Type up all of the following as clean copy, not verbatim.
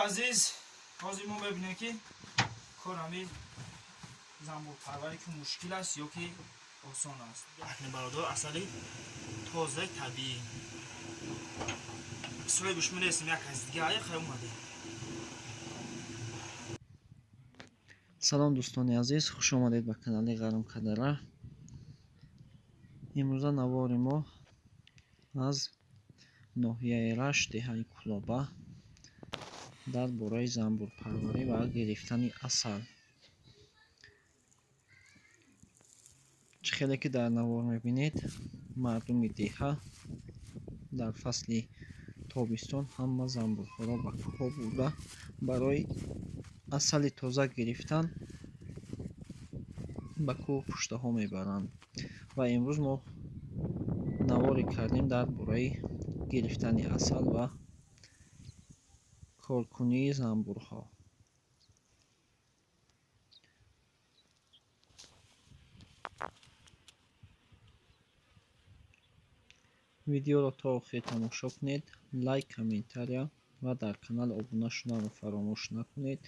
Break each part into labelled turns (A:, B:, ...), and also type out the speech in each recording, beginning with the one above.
A: عزیز حاضر ما ببینه که کارمی زنبور پروری که مشکل است یا که آسان است. اکنون برادر اصلی تازه طبیعی سوی بشمونه اسم یک از دیگه های خیلی اومده.
B: سلام دوستان عزیز، خوش آمدید به کانال غرم کدره. امروزه навори мо аз ноҳияи Рашт, деҳаи Кулоба дар бораи занбурпарварӣ ва гирифтани асал. чихеле ки дар навор мебинед, мардуми деҳа дар фасли тобистон ҳама занбурҳоро ба кӯҳ бурда барои асали тоза гирифтан ба кӯҳ пуштаҳо мебаранд. ва имрӯз мо навори кардем дар бораи гирифтани асал ва коркунии занбурҳо. видеоро то охир тамошо кунед, лайк, комментария ва дар канал обуна шуданро фаромӯш накунед.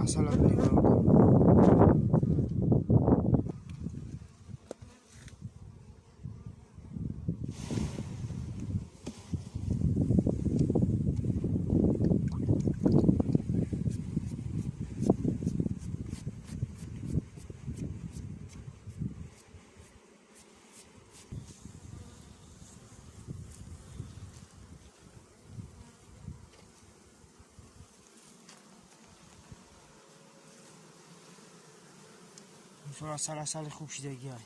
A: اصلا برادر اصل خوب شدگی های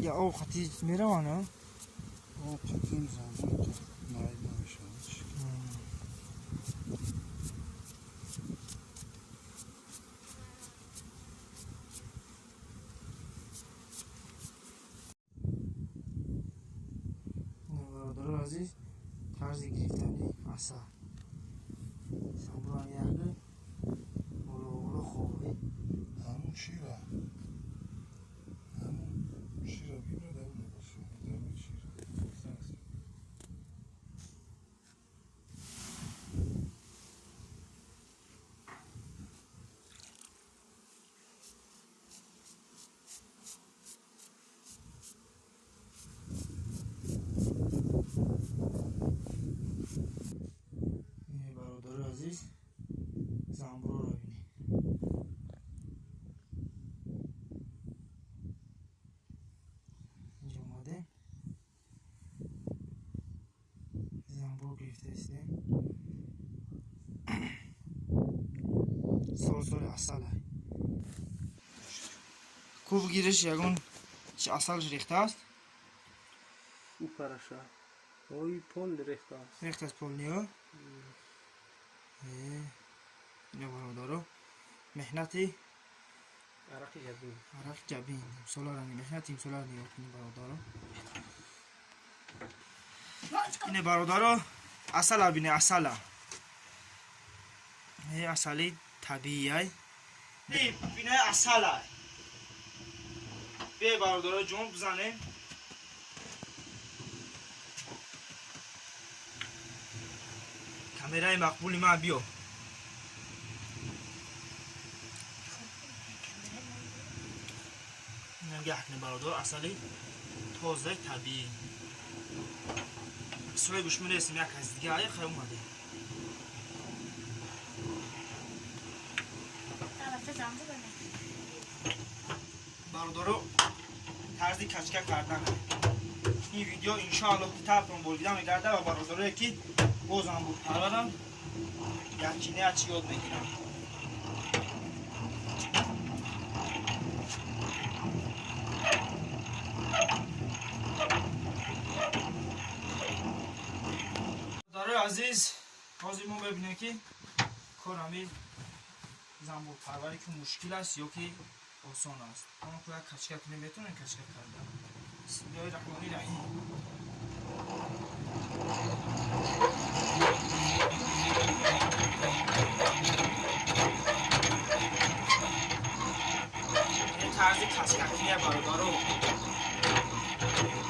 A: یا او خطی میره وانه
C: او خطی میزنه ناید نمیشه.
A: برادر عزیز طرز گرفتنی اصل زنبور یقه بالا خوبه
C: همون شیره بیره دمونه باشه دمه شیره
A: برادر عزیز زنبور رو ببینی اینجا اومده زنبور گرفته استیم سال اصل های کوب گیرش یکون چه اصلش ریخته است
B: او پرشه اوی پول ریخته است.
A: ریخته است پول نیا اینو برادر محنتی عرق جبین سالار محنتی سالار نیا کنی برادر اینه برادر اصل بینه اصل اصلی طبیعی بینه اصل به برادر جون بزنه کامرای مقبولی من بیو نگه کنه برادر اصلی تازه طبیعی سوی بشمونه اسم یک از دیگه های خیلی اومده. برادر رو طرزی کچکه کردن این ویدیو انشاءالله که تبتون بریده میگرده و برادرایی که با زنبور پرورن یقینی از چی یاد بگیرن. برادرای عزیز بازی ما ببینه که کار همین زنبور پروری که مشکل است یا که آسان است. اما که کچکک نمیتونن کچکک کردن. بسم الله الرحمن الرحیم. این طرز کچککیه برادرو.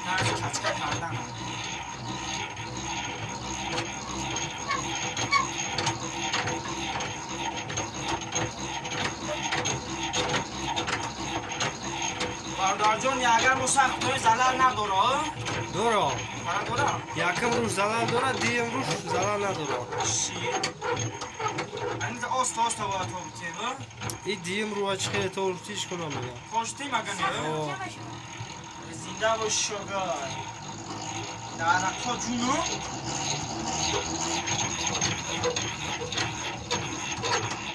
A: طرز کچکک کردن. برادر جان اگر مسخت توی زلال نداره
C: داره
A: برادر
C: یکم روش زلال داره دیم روش زلال نداره
A: چی انت آستا باید تو بتیم
C: این دیم رو اچ خیلی تورتیش کنم میگم
A: پاشتی مگه
C: آه.
A: زنده باش شوگر درکتا جونو